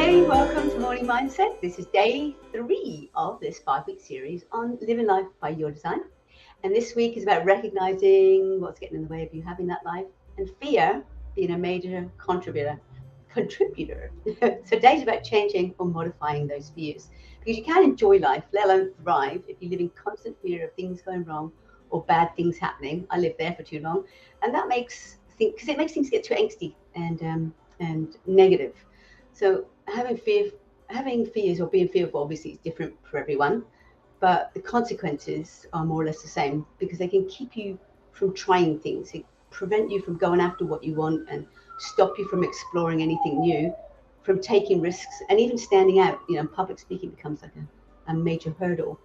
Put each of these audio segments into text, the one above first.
Hey, welcome to Morning Mindset. This is day 3 of this 5-week series on living life by your design. And this week is about recognizing what's getting in the way of you having that life and fear being a major contributor. So today's about changing or modifying those fears, because you can't enjoy life, let alone thrive, if you live in constant fear of things going wrong or bad things happening. I lived there for too long, and that makes because it makes things get too angsty and negative. So having fears or being fearful obviously is different for everyone, but the consequences are more or less the same, because they can keep you from trying things. It prevent you from going after what you want and stop you from exploring anything new, from taking risks, and even standing out. Public speaking becomes like a major hurdle.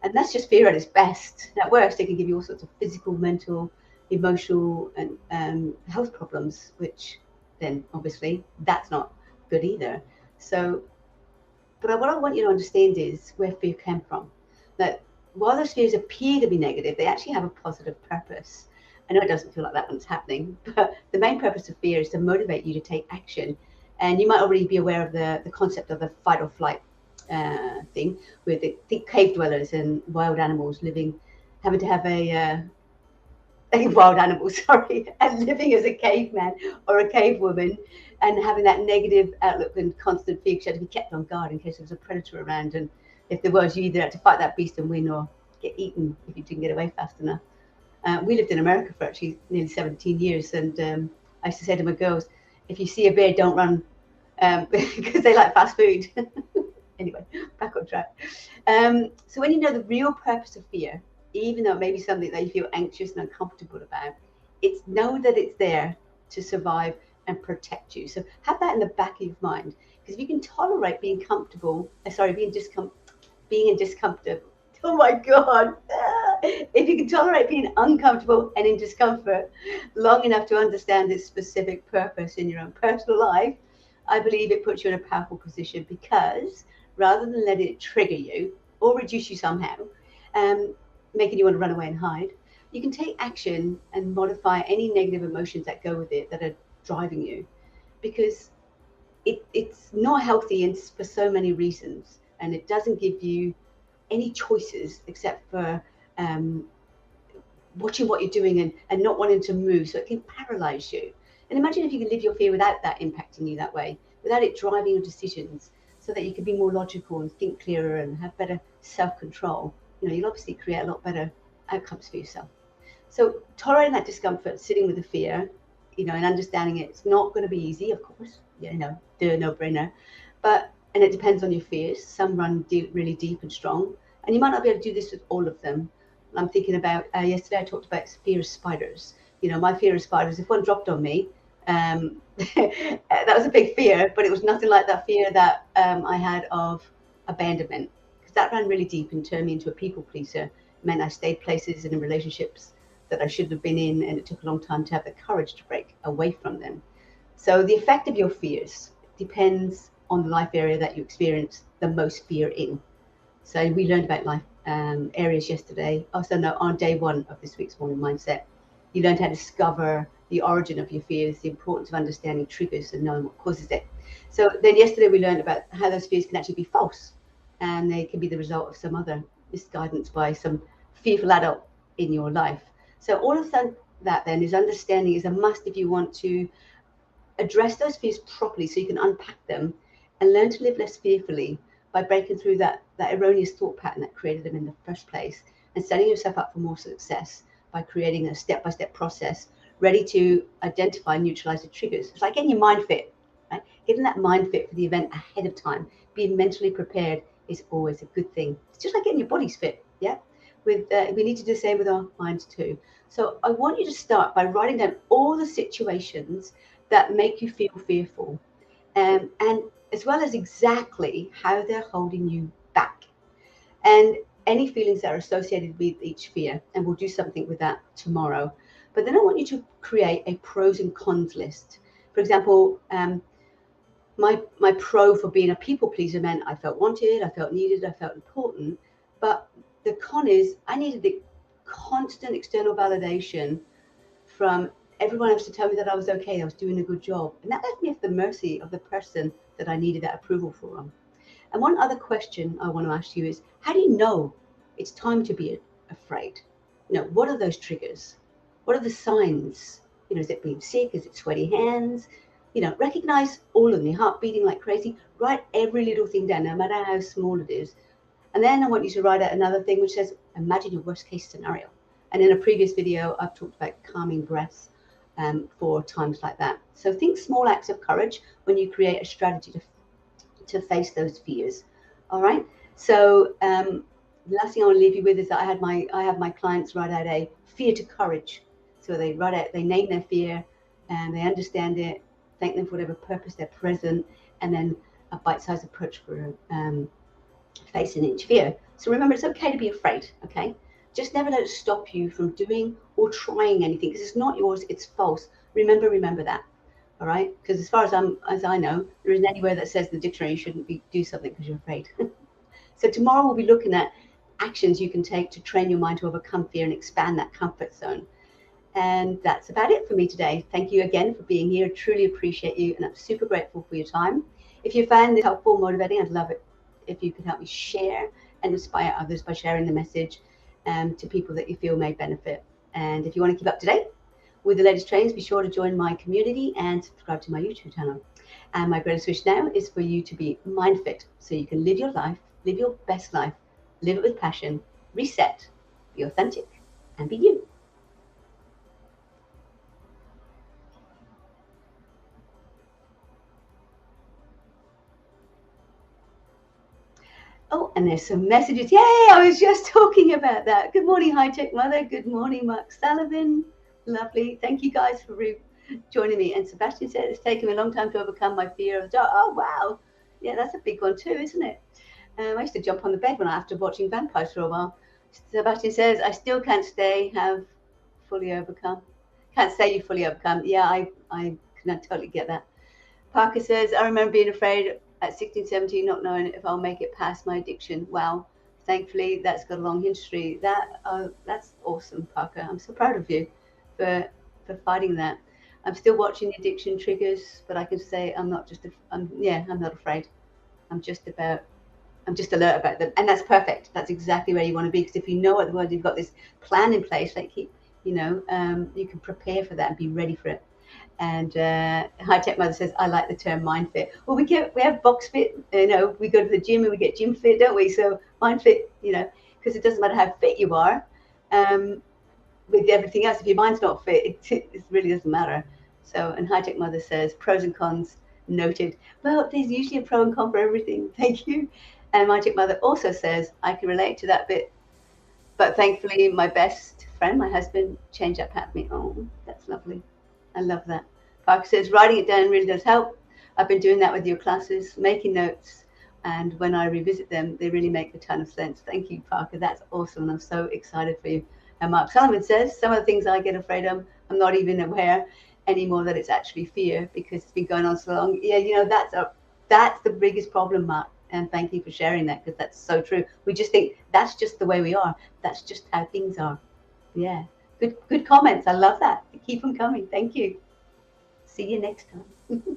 And that's just fear at its best. At worst, it can give you all sorts of physical, mental, emotional, and health problems, which then obviously that's not good either. So, but what I want you to understand is where fear came from. That while those fears appear to be negative, they actually have a positive purpose. I know it doesn't feel like that when it's happening, but the main purpose of fear is to motivate you to take action. And you might already be aware of the concept of the fight or flight thing, with the cave dwellers and wild animals having to have wild animals, sorry, and living as a caveman or a cave woman, and having that negative outlook and constant fear, because you had to be kept on guard in case there was a predator around. And if there was, you either had to fight that beast and win, or get eaten if you didn't get away fast enough. We lived in America for actually nearly 17 years, and I used to say to my girls, if you see a bear, don't run, because they like fast food. Anyway, back on track. So when you know the real purpose of fear, even though it may be something that you feel anxious and uncomfortable about, it's know that it's there to survive and protect you. So have that in the back of your mind, because if you can tolerate being being in discomfort. Oh my God. If you can tolerate being uncomfortable and in discomfort long enough to understand its specific purpose in your own personal life, I believe it puts you in a powerful position, because rather than letting it trigger you or reduce you somehow, making you want to run away and hide, you can take action and modify any negative emotions that go with it that are driving you, because it's not healthy for so many reasons, and it doesn't give you any choices except for watching what you're doing and not wanting to move, so it can paralyze you. And imagine if you could live your fear without that impacting you that way, without it driving your decisions, so that you can be more logical and think clearer and have better self-control. You'll obviously create a lot better outcomes for yourself. So tolerating that discomfort, sitting with the fear, and understanding it's not going to be easy, of course, the no-brainer. And it depends on your fears. Some run really deep and strong, and you might not be able to do this with all of them. I'm thinking about yesterday I talked about fear of spiders. My fear of spiders, if one dropped on me, that was a big fear, but it was nothing like that fear that I had of abandonment, because that ran really deep and turned me into a people pleaser. It meant I stayed places and in relationships that I shouldn't have been in, and it took a long time to have the courage to break away from them. So the effect of your fears depends on the life area that you experience the most fear in. So we learned about life areas yesterday. Also, no, on day 1 of this week's morning mindset, you learned how to discover the origin of your fears, the importance of understanding triggers and knowing what causes it. So then yesterday we learned about how those fears can actually be false, and they can be the result of some other misguidance by some fearful adult in your life. So all of that then is understanding is a must if you want to address those fears properly, so you can unpack them and learn to live less fearfully by breaking through that erroneous thought pattern that created them in the first place, and setting yourself up for more success by creating a step-by-step process ready to identify and neutralize the triggers. It's like getting your mind fit, right? Getting that mind fit for the event ahead of time, being mentally prepared is always a good thing. It's just like getting your bodies fit, yeah? We need to do the same with our minds too. So I want you to start by writing down all the situations that make you feel fearful, and as well as exactly how they're holding you back, and any feelings that are associated with each fear. And we'll do something with that tomorrow. But then I want you to create a pros and cons list. For example, my pro for being a people pleaser meant I felt wanted, I felt needed, I felt important. But the con is I needed the constant external validation from everyone else to tell me that I was okay, I was doing a good job. And that left me at the mercy of the person that I needed that approval from. And one other question I want to ask you is, how do you know it's time to be afraid? What are those triggers? What are the signs? Is it being sick? Is it sweaty hands? Recognize all of them, your heart beating like crazy. Write every little thing down, no matter how small it is. And then I want you to write out another thing which says, imagine your worst case scenario. And in a previous video, I've talked about calming breaths for times like that. So think small acts of courage when you create a strategy to face those fears. All right. So the last thing I want to leave you with is that I have my clients write out a fear to courage. So they name their fear and they understand it, thank them for whatever purpose they're present, and then a bite-sized approach for facing each fear. So remember, it's okay to be afraid, okay? Just never let it stop you from doing or trying anything, because it's not yours, it's false. Remember that, all right? Because as far as I know, there isn't anywhere that says in the dictionary you shouldn't do something because you're afraid. So tomorrow we'll be looking at actions you can take to train your mind to overcome fear and expand that comfort zone. And that's about it for me today. Thank you again for being here. Truly appreciate you, and I'm super grateful for your time. If you found this helpful, motivating, I'd love it if you could help me share and inspire others by sharing the message to people that you feel may benefit. And if you want to keep up to date with the latest trends, be sure to join my community and subscribe to my YouTube channel. And my greatest wish now is for you to be mind fit so you can live your life, live your best life, live it with passion, reset, be authentic, and be you. Oh, and there's some messages. Yay, I was just talking about that. Good morning, High Tech Mother. Good morning, Mark Sullivan. Lovely. Thank you guys for joining me. And Sebastian said it's taken me a long time to overcome my fear of the dark. Oh, wow. Yeah, that's a big one too, isn't it? I used to jump on the bed after watching vampires for a while. Sebastian says, I still can't have fully overcome. Can't say you fully overcome. Yeah, I can totally get that. Parker says, I remember being afraid at 16, 17, not knowing if I'll make it past my addiction. Wow. Thankfully, that's got a long history. That's awesome, Parker. I'm so proud of you for fighting that. I'm still watching the addiction triggers, but I can say I'm not afraid. I'm just alert about them. And that's perfect. That's exactly where you want to be. Because if you know at the world, you've got this plan in place, you can prepare for that and be ready for it. And High Tech Mother says, I like the term mind fit. Well, we have box fit, we go to the gym and we get gym fit, don't we? So mind fit, because it doesn't matter how fit you are with everything else. If your mind's not fit, it really doesn't matter. So, and High Tech Mother says, pros and cons noted. Well, there's usually a pro and con for everything. Thank you. And High Tech Mother also says, I can relate to that bit. But thankfully, my best friend, my husband, changed that pattern. Oh, that's lovely. I love that. Parker says, writing it down really does help. I've been doing that with your classes, making notes, and when I revisit them, they really make a ton of sense. Thank you, Parker. That's awesome. And I'm so excited for you. And Mark Sullivan says, some of the things I get afraid of, I'm not even aware anymore that it's actually fear because it's been going on so long. Yeah, that's the biggest problem, Mark. And thank you for sharing that, because that's so true. We just think that's just the way we are. That's just how things are. Yeah. Good comments. I love that. Keep them coming. Thank you. See you next time.